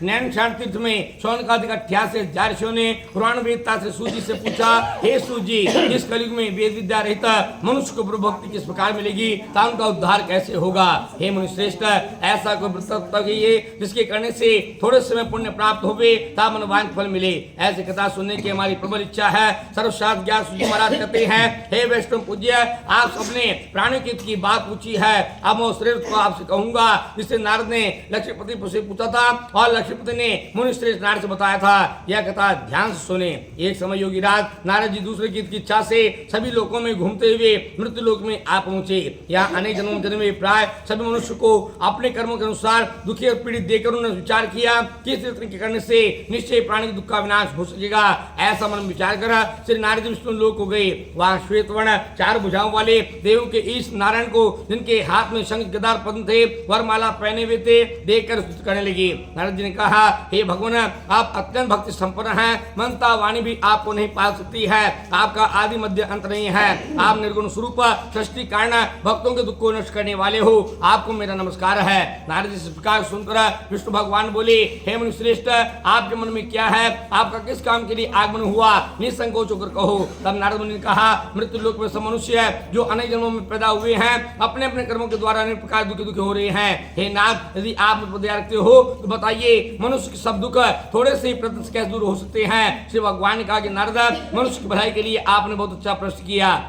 नैन शांत तीर्थ में स्वर्ण का अधिकार 88,000 ऋषियों ने पुराण वेदता से सूजी से पूछा, हे सूजी, इस कलयुग में वेद विद्या रहित मनुष्य को प्रभु भक्ति किस प्रकार मिलेगी, ता उनका उद्धार कैसे होगा। हे मुनि श्रेष्ठ, ऐसा कोई व्रत कहिए जिसके करने से थोड़े समय पुण्य प्राप्त होवे, ता मनोवांछित फल मिले। ऐसी कथा सुनने की हमारी प्रबल इच्छा है। सर्वशास्त्र ज्ञान सूजी महाराज कहते हैं, हे वैष्णव पूज्य, आप सबने प्राणी की बात पूछी है, अब मैं श्रेष्ठ को आपसे कहूंगा जिससे नारद ने लक्ष्मीपति से पूछा था और लक्ष्मीपति ने मुनि श्रेष्ठ नारद से बताया था। यह कथा ध्यान से सुने। एक समय योगी राज नारद जी दूसरे गीत की इच्छा से सभी लोकों में घूमते हुए मृत्यु लोक में आ पहुंचे। यहाँ अनेक जन्म प्राय सभी मनुष्य को अपने कर्मों के अनुसार दुखी और पीड़ित देकर उन्होंने विचार किया कि इस रीति के करने से निश्चय प्राणी के दुख का विनाश हो सकेगा। ऐसा मन विचार कर श्री नारद विष्णु लोक को गए। वहाँ श्वेत वर्ण 4 भुजाओं वाले देवों के ईश नारायण को, जिनके हाथ में शंख गदार पद्म थे, वरमाला पहने हुए थे, देखकर स्तुति करने लगे। नारद जी ने कहा, हे भगवान, आप अत्यंत भक्ति संपन्न हैं, मनता वाणी भी आपको नहीं पा सकती है, आपका आदि मध्य अंत नहीं है, आप निर्गुण स्वरूप सृष्टि कारण भक्तों के दुख को नष्ट करने वाले हो, आपको मेरा नमस्कार है। नारद जी इस प्रकार सुनकर विष्णु भगवान बोले, हे मुनि श्रेष्ठ, आपके मन में क्या है, आपका किस काम के लिए आगमन हुआ, निसंकोच होकर कहो। तब नारद मुनि ने कहा, मृत्यु लोक में सब मनुष्य जो अनेक जन्मों में पैदा हुए हैं, अपने अपने कर्मों के द्वारा अनेक प्रकार दुखी हो रहे हैं। हे नाथ, यदि आप मुझ पर दया रखते हो तो बताइए, मनुष्य के सब दुख थोड़े से ही प्रत्यक्ष कैसे दूर हो सकते हैं। श्री भगवान ने कहा कि नारद, मनुष्य की भलाई के लिए आपने बहुत अच्छा प्रश्न किया।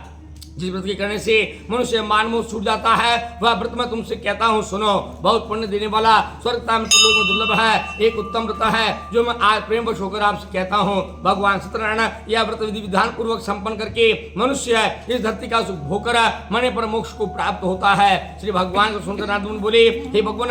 जिस व्रत के करने से मनुष्य मानमोह छूट जाता है, वह व्रत मैं तुमसे कहता हूँ, सुनो। बहुत पुण्य देने वाला, स्वर्गता में लोक में दुर्लभ है, एक उत्तम व्रत है जो मैं आज प्रेम वश होकर आपसे कहता हूँ। भगवान सत्यनारायण यह व्रत विधि विधान पूर्वक संपन्न करके मनुष्य इस धरती का सुख भोकर मरने पर मोक्ष को प्राप्त होता है। श्री भगवान को सुनकर नारद मुनि बोले, हे भगवान,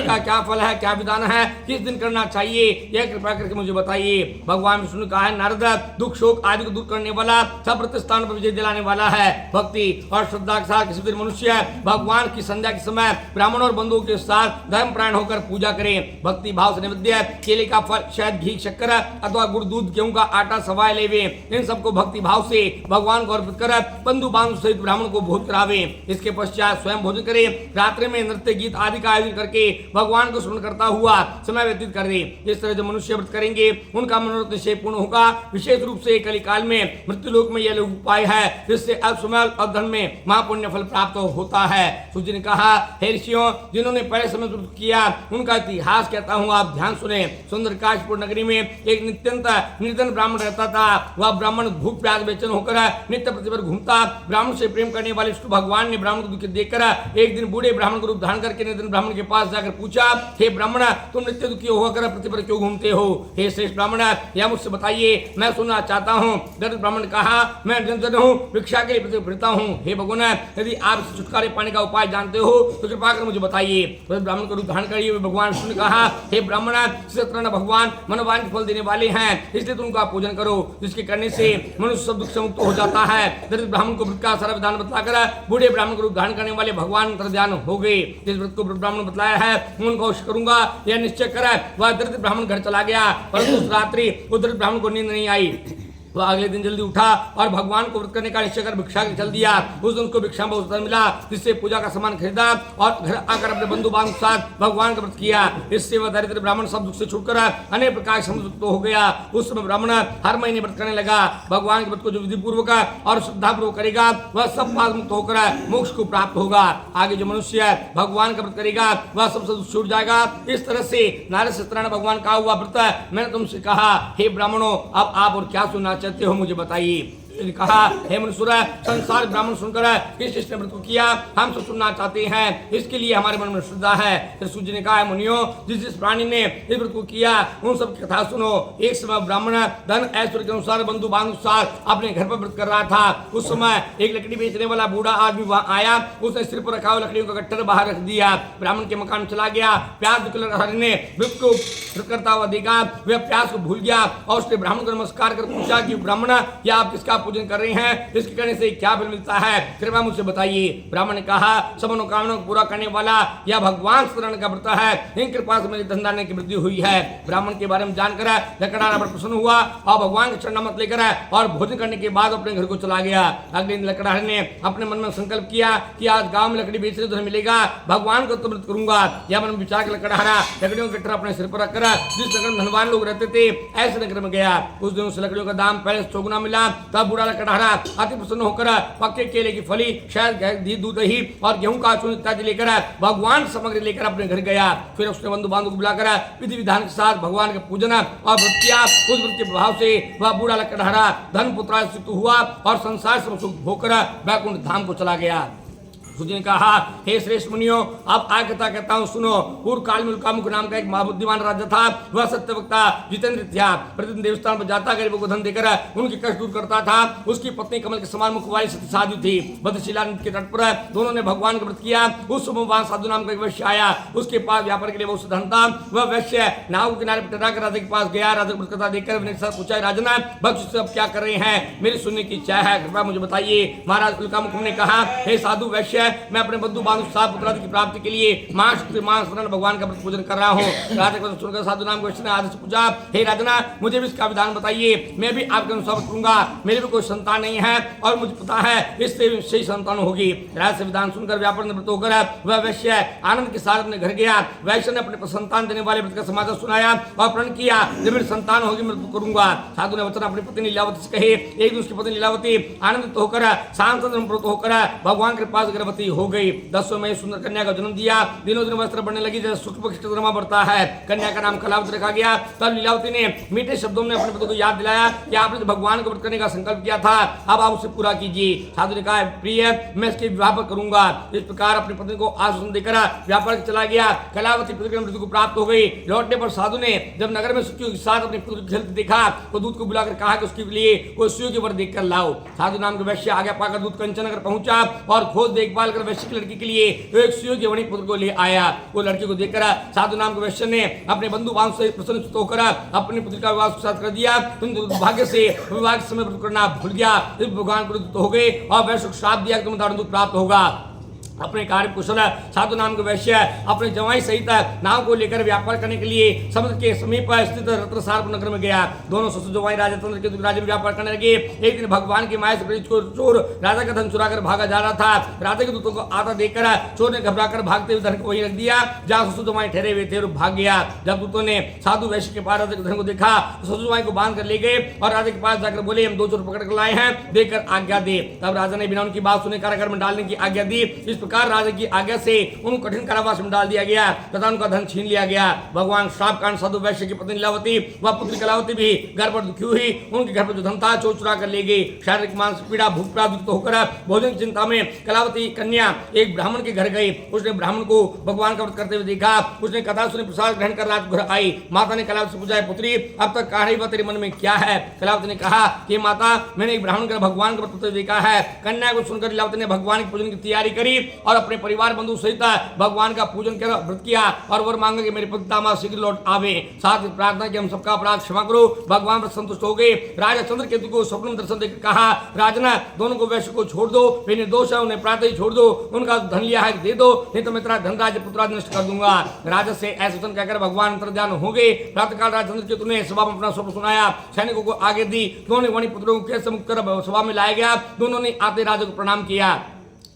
का क्या फल है, क्या विधान है, किस दिन करना चाहिए, यह कृपा करके मुझे बताइए। भगवान विष्णु ने कहा, नारद, दुख शोक आदि को दूर करने वाला, सब व्रत स्थान पर विजय दिलाने वाला है। भक्ति और श्रद्धा के साथ किसी भी मनुष्य भगवान की संध्या के समय ब्राह्मण और बंधुओं के साथ धर्म प्राण होकर पूजा करें। भक्ति भाव से नैवेद्य केले का फल, शहद, घी, शक्कर अथवा गुड़, दूध, गेहूं का आटा, सवाए लेवे, इन सबको भक्ति भाव से भगवान को अर्पित कर बंधु बांधव सहित ब्राह्मण को भोज करावे। इसके पश्चात स्वयं भोजन करे, रात्रि में नृत्य गीत आदि का आयोजन करके भगवान को स्मरण करता हुआ समय व्यतीत करे। इस तरह जो मनुष्य व्रत करेंगे उनका मनोरथ निश्चय पूर्ण होगा। विशेष रूप से कलिकाल में मृत्यु लोक में यह उपाय है जिससे अल्प समय और धन में महापुण्य फल प्राप्त होता है। सूजी ने कहा, हे ऋषियों, जिन्होंने पहले समय व्रत किया उनका इतिहास कहता हूँ, आप ध्यान सुने। सुंदर काशपुर नगरी में एक नित्यंत निर्धन ब्राह्मण रहता था। वह ब्राह्मण भूख प्यास बेचैन होकर नित्य प्रतिवर घूमता। ब्राह्मण से प्रेम करने वाले विष्णु भगवान ने ब्राह्मण को दुखी देखकर एक दिन बूढ़े ब्राह्मण को रूप धारण करके निर्धन ब्राह्मण के पास जाकर पूछा, हे ब्राह्मण, तुम नित्य दुखी होकर पृथ्वी पर क्यों घूमते हो? हे श्रेष्ठ ब्राह्मण, यह मुझसे बताइए, मैं सुनना चाहता हूँ। दरिद्र ब्राह्मण ने कहा, मैं निर्धन हूँ, भिक्षा के लिए पृथ्वी पर फिरता हूँ। हे भगवान, यदि आप छुटकारे पाने का उपाय जानते हो तो कृपा कर मुझे बताइए। ब्राह्मण को रूप धारण करिए। भगवान विष्णु ने कहा, हे ब्राह्मण, सत्यनारायण भगवान मनोवांछित फल देने वाले हैं, इसलिए तुम उनका पूजन करो, जिसके करने से मनुष्य सब दुख से मुक्त हो जाता है। दरिद्र ब्राह्मण को व्रत का सारा विधान बतलाकर बूढ़े ब्राह्मण को रूप धारण करने वाले भगवान अंतर्ध्यान हो गए। जिस व्रत को ब्राह्मण बतलाया है उनको अवश्य करूंगा, यह निश्चय कर वह दरिद्र ब्राह्मण घर चला गया। परंतु उस रात्रि उस दरिद्र ब्राह्मण को नींद नहीं आई। वह अगले दिन जल्दी उठा और भगवान को व्रत करने का निश्चय कर भिक्षा के चल दिया। उस दिन उसको भिक्षा में बहुत धन मिला, जिससे पूजा का सामान खरीदा और घर आकर अपने बंधु बांधव के साथ भगवान का व्रत किया। इससे वह दरिद्र ब्राह्मण सब दुख से छूटकर अनेक प्रकार से मुक्त हो गया। उस समय ब्राह्मण हर महीने व्रत करने लगा। भगवान के व्रत को जो विधि पूर्वक और श्रद्धा पूर्वक करेगा वह सब पाप मुक्त होकर मोक्ष को प्राप्त होगा। आगे जो मनुष्य भगवान का व्रत करेगा वह सबसे दुख छूट जाएगा। इस तरह से नारद सत्यनारायण भगवान का हुआ व्रत मैंने तुमसे कहा। हे ब्राह्मणों, अब आप और क्या सुनना चाहते हो मुझे बताइए। कहा, हे मनुष्य, संसार ब्राह्मण सुनकर किस ने व्रत को किया हम सब सुनना चाहते हैं, इसके लिए हमारे मन में श्रद्धा है। फिर सूर्य ने कहा, मुनियों, जिस प्राणी ने इस व्रत को किया उन सब की कथा सुनो। एक समय ब्राह्मण धन ऐश्वर्य के अनुसार बंधु बांधव के साथ अपने घर पर व्रत कर रहा था। उस समय एक लकड़ी बेचने वाला बूढ़ा आदमी वहां आया। उसने सिर पर रखा हुआ लकड़ियों का गट्ठर बाहर रख दिया। ब्राह्मण के मकान में चला गया। प्यास ने व्रत को व्रत करता हुआ देखा। वह प्यास को भूल गया और उसने ब्राह्मण को नमस्कार कर पूछा कि ब्राह्मण, यह आप किसका पूजन कर रही हैं, इसके करने से क्या फल मिलता है, कृपया मुझसे बताइए। ब्राह्मण ने कहा, सब मनोकामना को पूरा करने वाला यह भगवान शरण का व्रत है, इन कृपा से मेरी धन धान्य की वृद्धि हुई है। ब्राह्मण के बारे में जानकर लकड़हारा बड़ा प्रसन्न हुआ और भगवान के चरण मत लेकर और भोजन करने के बाद अपने घर को चला गया। अगले दिन लकड़हारे ने अपने मन में संकल्प किया कि आज गांव में लकड़ी बेचने तो मिलेगा, भगवान को तो व्रत करूंगा। यह मन में विचार कर लकड़हारा लकड़ियों के अपने सिर पर रखकर जिस नगर में धनवान लोग रहते थे ऐसे नगर में गया। उस दिन उस लकड़ियों का दाम पहले से चौगुना मिला। तब बूढ़ा लकड़हारा अति प्रसन्न होकर पक्के केले की फली, शहद, दूध, दही और गेहूं का चूर्ण इत्यादि लेकर भगवान सामग्री लेकर अपने घर गया। फिर उसने बंधु बांधव को बुलाकर विधि विधान के साथ भगवान के पूजन और व्रत किया। उस व्रत के प्रभाव से वह बूढ़ा लकड़हारा धन पुत्रायित हुआ और संसार से सुख भोगकर वैकुंठ धाम को चला गया। सूर्य ने कहा, हे श्रेष्ठ मुनियों, अब आगे कथा कहता हूँ सुनो। पूर्व काल में उल्कामुख नाम का एक महाबुद्धिमान राजा था। वह सत्यवक्ता जितेंद्र था। प्रतिदिन देवस्थान पर जाता, गरीबों को धन देकर उनके कष्ट दूर करता था। उसकी पत्नी कमल के समान मुख वाली सती साधु थी। भद्रशिला नदी के तट पर दोनों ने भगवान का व्रत किया। उस समय वहां साधु नाम का एक वैश्य आया। उसके पास व्यापार के लिए बहुत धन था। वह वैश्य नाव के किनारे पर टहराकर राजा के पास गया। राजा को कथा देखकर विनय के साथ पूछा, राजन भक्त सब क्या कर रहे हैं, मेरी सुनने की इच्छा है, कृपया मुझे बताइए। महाराज उल्कामुख ने कहा, हे साधु वैश्य, मैं अपने बंधु बांधव साथ पुत्रादि की प्राप्ति के लिए मास शरण भगवान का पूजन कर रहा हूँ। राजा को सुनकर साधु नाम को वैश्य ने आदर से पूछा, हे राजना, मुझे भी इसका विधान बताइए, मैं भी आपके अनुसार करूंगा। मेरे भी कोई संतान नहीं है और मुझे पता है इससे सही संतान होगी। राजा से विधान सुनकर व्यापार निवृत्त होकर वह वैश्य आनंद के साथ अपने घर गया। वैश्य ने अपने संतान देने वाले व्रत का समाचार सुनाया और प्रण किया, जब मेरी संतान होगी मृत्यु करूंगा। साधु ने वचन अपनी पत्नी लीलावती से कहे। एक दिन उसकी पत्नी लीलावती आनंदित होकर सांसद होकर भगवान के पास गर्भवती हो गई। 10 में सुंदर कन्या का जन्म दिया। दिनों दिन वस्त्र बढ़ने लगी, जैसे शुक्ल पक्ष चंद्रमा बढ़ता है। कन्या का नाम कलावती रखा गया। तब लीलावती ने मीठे शब्दों में अपने पति को याद दिलाया कि आपने तो भगवान को व्रत करने का संकल्प किया था, अब आप उसे पूरा कीजिए। साधु ने कहा, प्रिय, मैं इसके विवाह पर करूंगा। इस प्रकार अपनी पत्नी को आश्वासन देकर व्यापार चला गया। कलावती पुत्र मृत्यु को प्राप्त हो गई। लौटने पर साधु ने जब नगर में सुखियों के साथ अपने पुत्र को खेलते देखा तो दूध को बुलाकर कहा कि उसके लिए कोई सुइयों के वर देखकर लाओ। साधु नाम के वैश्य आगे पाकर दूध कंचन नगर पहुंचा और खोज देखभाल कर वैश्य की लड़की के लिए एक सुइयों के वणिक पुत्र को ले आया। वो लड़की को देखकर साधु नाम के वैश्य ने अपने बंधु बांधव से प्रसन्न होकर अपनी पुत्री का विवाह साथ कर दिया। दुर्भाग्य से विवाह के समय व्रत करना भूल गया। इस भगवान को हो गए और वैश्य को श्राप दिया कि तुम्हें दारुण दूध प्राप्त होगा। अपने कार्य कुशल साधु नाम के वैश्य अपने जवाई सहित नाव को लेकर व्यापार करने के लिए समुद्र के समीप स्थित रत्नसार नगर में गया। दोनों ससुर जवाई राजा चंद्र के राज्य में व्यापार करने लगे। एक दिन भगवान की माया से प्रेरित चोर राजा का धन चुरा कर भागा जा रहा था। राजा के दूतों को आता देखकर चोर ने घबराकर भागते हुए धन को वहीं रख दिया जहाँ ससुर जवाई ठहरे हुए थे और भाग गया। जब दूतों ने साधु वैश्य के पास राजा के धन को देखा तो ससुर जवाई को बांध कर ले गए और राजा के पास जाकर बोले, हम 2 चोर पकड़ कर लाए हैं, देकर आज्ञा दे। तब राजा ने बिना उनकी बात सुने कारागार में डालने की आज्ञा दी। इस प्रकार राजा की आज्ञा से उनको कठिन कारावास में डाल दिया गया तथा उनका धन छीन लिया गया। भगवान श्राप कांड साधु वैश्य की पत्नी लीलावती व पुत्री कलावती भी घर पर दुखी हुई। उनके घर पर जो धन था चोर चुरा कर ले गए। शारीरिक मानसिक पीड़ा भूख प्राप्त होकर भोजन की चिंता में कलावती कन्या एक ब्राह्मण के घर गई। उसने ब्राह्मण को भगवान का व्रत करते हुए देखा। उसने कथा सुनी, प्रसाद ग्रहण कर रात घर आई। माता ने कलावती से पूछा, पुत्री, अब तक कहा रही तेरे मन में क्या है? कलावती ने कहा कि माता, मैंने एक ब्राह्मण का भगवान का व्रत करते हुए देखा है। कन्या को सुनकर लीलावती ने भगवान के पूजन की तैयारी करी और अपने परिवार बंधु सहित भगवान का पूजन कर व्रत किया और वर मांगा कि मेरे पति दामाद शीघ्र लौट आवे। साथ ही प्रार्थना कि हम सबका अपराध क्षमा करो। भगवान पर संतुष्ट हो गए। राजा चंद्र केतु को स्वप्न में दर्शन देकर कहा, राजना, दोनों को वैश्य को छोड़ दो, वे निर्दोष है, उन्हें प्रातः ही छोड़ दो। उनका धन लिया है दे दो, नहीं तो मैं तेरा धन राज्य पुत्रादि नष्ट कर दूंगा। राजा से ऐसा वचन कहकर भगवान अंतर्ध्यान हो गए। प्रातःकाल राजा चंद्र केतु ने सभा में अपना स्वप्न सुनाया, सैनिकों को आगे दी। दोनों वणिक पुत्रों को कैसे मुक्त कर सभा में लाया गया। दोनों ने आते राजा को प्रणाम किया।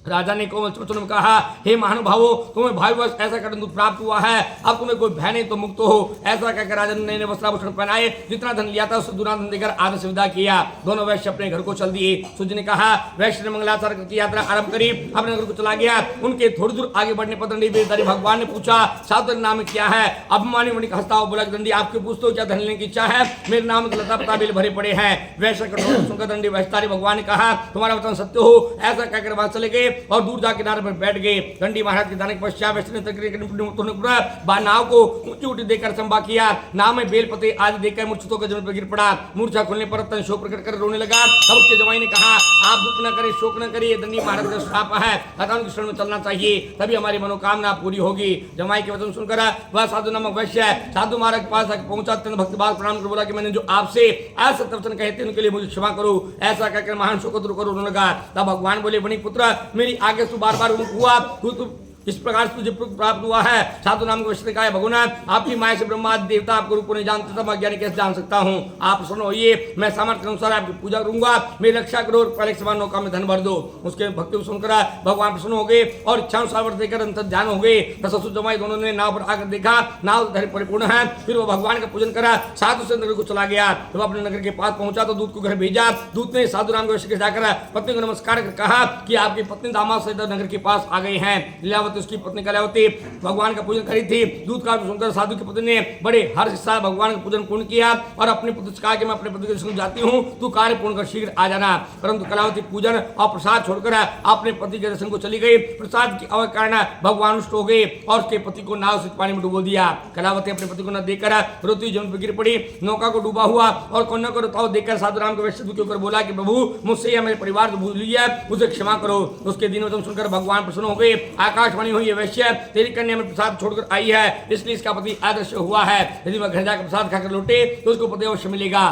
राजा ने कोमल वचन में कहा, हे महानुभावों, तुम्हें भाईवश ऐसा कठिन दुख प्राप्त हुआ है, अब तुम्हें कोई भय नहीं तो मुक्त हो। ऐसा कहकर राजा ने नए वस्त्राभूषण पहनाए, जितना धन लिया था उससे दूना धन देकर आदर से विदा किया। दोनों वैश्य अपने घर को चल दिए। सूर्य ने कहा, वैश्य ने मंगलाचार की यात्रा आरंभ करी, अपने घर को चला गया। उनके थोड़ी दूर आगे बढ़ने पर दंडी बेदारी भगवान ने पूछा, साधु नाम क्या है? अभिमानी वणिक हंसता हुआ बोला, दंडी आपके पूछते हो क्या धन लेने की इच्छा है? मेरे नाम लता पता बिल भरे पड़े हैं। वैश्य कठोर सुनकर दंडी वैश्यतारी भगवान ने कहा, तुम्हारा वचन सत्य हो। ऐसा कहकर वहां चले गए। और दूर जा किनारे पर बैठ गए। दंडी महाराज के जाने के पश्चात वैष्णव नाव को ऊंची ऊंची देकर संभा किया। नाव में बेलपते आदि देकर मूर्छितों के जमीन पर गिर पड़ा। मूर्छा खोलने पर तन शोक प्रकट कर रोने लगा। तब उसके जमाई ने कहा, आप दुख न करें, शोक न करिए, दंडी महाराज का श्राप है, अतः उनकी शरण में चलना चाहिए, तभी हमारी मनोकामना पूरी होगी। जमाई के वचन सुनकर वह साधु नामक वैश्य साधु महाराज के पास पहुंचा। तन भक्तिभाव प्रणाम कर बोला कि मैंने जो आपसे असत्य वचन कहे थे उनके लिए मुझे क्षमा करो। ऐसा कहकर महान शोक रोने लगा। तब भगवान बोले, बनी पुत्र, मेरी आगे तू बार बार हुआ, तू इस प्रकार से तुझे प्राप्त हुआ है। साधु नाम के वैश्य ने कहा, भगवान आपकी माया से ब्रह्मा आदि देवता आपको रूप को नहीं जानते, तब अज्ञानी कैसे जान सकता हूँ। आप सुनो होइए, मैं सामर्थ्य के अनुसार आपकी पूजा करूंगा, मेरी रक्षा करो और पहले समान नौका में धन भर दो। उसके भक्ति को सुनकर भगवान प्रसन्न हो गए और इच्छानुसार वर देकर अंतर ध्यान हो गए। ससुर जमाई दोनों ने नाव पर आकर देखा, नाव धैर्य परिपूर्ण है। फिर वो भगवान का पूजन करा, साधु से नगर को चला गया। जब अपने नगर के पास पहुंचा तो दूत को घर भेजा। दूत ने साधु नाम के वैश्य के जाकर पत्नी को नमस्कार कर कहा कि आपकी पत्नी दामाद सहित नगर के पास आ गई हैं। लीलावती उसकी पत्नी कलावती भगवान का पूजन करी थी। दूत का सुनकर साधु की पत्नी ने बड़े हर्ष के साथ भगवान का पूजन पूर्ण किया और अपने पुत्र से कहा कि मैं अपने पति के संग जाती हूँ, तू कार्य पूर्ण कर शीघ्र आ जाना। परंतु कलावती पूजन और प्रसाद छोड़कर अपने पति के दर्शन को चली गई। प्रसाद की अवकारण भगवान रुष्ट हो गए और उसके पति को नाव से पानी में डुबो दिया। कलावती अपने पति को न देखकर रोती जमीन पर गिर पड़ी। नौका को डूबा हुआ और कन्या को रोता हुआ देखकर साधु राम के वैश्य दुखी होकर बोला कि प्रभु, मुझसे या मेरे परिवार को भूल लिया, उसे क्षमा करो। उसके दिन वचन सुनकर भगवान प्रसन्न हो गए। आकाशवाणी हुई, वैश्य तेरी कन्या में प्रसाद छोड़कर आई है, इसलिए इसका पति आदर्श हुआ है। यदि वह घर जाकर प्रसाद खाकर लौटे तो उसको पति अवश्य मिलेगा।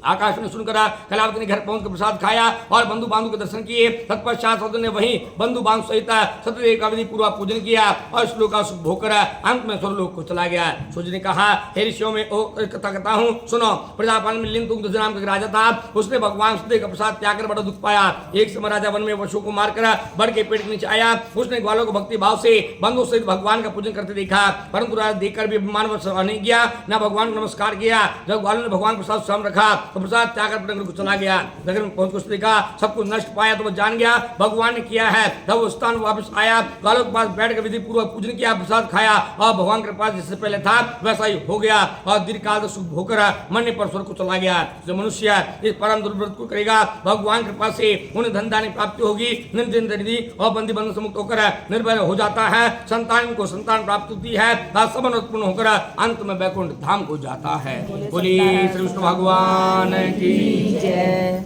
आकाश ने सुनकर कलावती ने घर पहुंचकर प्रसाद खाया और बंधु बांधु के दर्शन किए। तत्पश्चात साधु ने वहीं बंधु बांधु सहित सत्यदेव का विधि पूर्वक पूजन किया और श्लोक का सुख भोग कर अंत में स्वर्गलोक को चला गया। सूर्य ने कहा, हे ऋषियों में कथा कहता हूँ, सुनो। प्रजापाल में लिंग तुंग नाम का राजा था। उसने भगवान सत्यदेव का प्रसाद त्याग कर बड़ा दुख पाया। एक समय राजा वन में पशु को मारकर बड़ के पेट के नीचे आया। उसने ग्वालों को भक्ति भाव से बंधु सहित भगवान का पूजन करते देखा, परंतु राजा देखकर भी अभिमानवश नहीं किया, न भगवान को नमस्कार किया। जब ग्वालों ने भगवान प्रसाद स्वयं रखा तो प्रसाद त्यागर नगर को चला गया। नगर में पहुंच उसने देखा सब कुछ नष्ट पाया तो वह जान गया भगवान ने किया है। तब उस स्थान वापस आया, ग्वालों के पास बैठ कर विधि पूर्वक पूजन किया, प्रसाद खाया और भगवान के पास जिससे पहले था वैसा ही हो गया और दीर्घकाल तक सुख भोग मरने पर स्वर्ग को चला गया। जो मनुष्य इस परम दुर्व्रत को करेगा, भगवान की कृपा से उन्हें धन दानी प्राप्ति होगी, निर्जन दरिद्री और बंदी बंधन से मुक्त होकर निर्भय हो जाता है। संतान को संतान प्राप्त होती है, सब उत्पन्न होकर अंत में वैकुंठ धाम को जाता है। बोलिए श्री विष्णु भगवान की जय।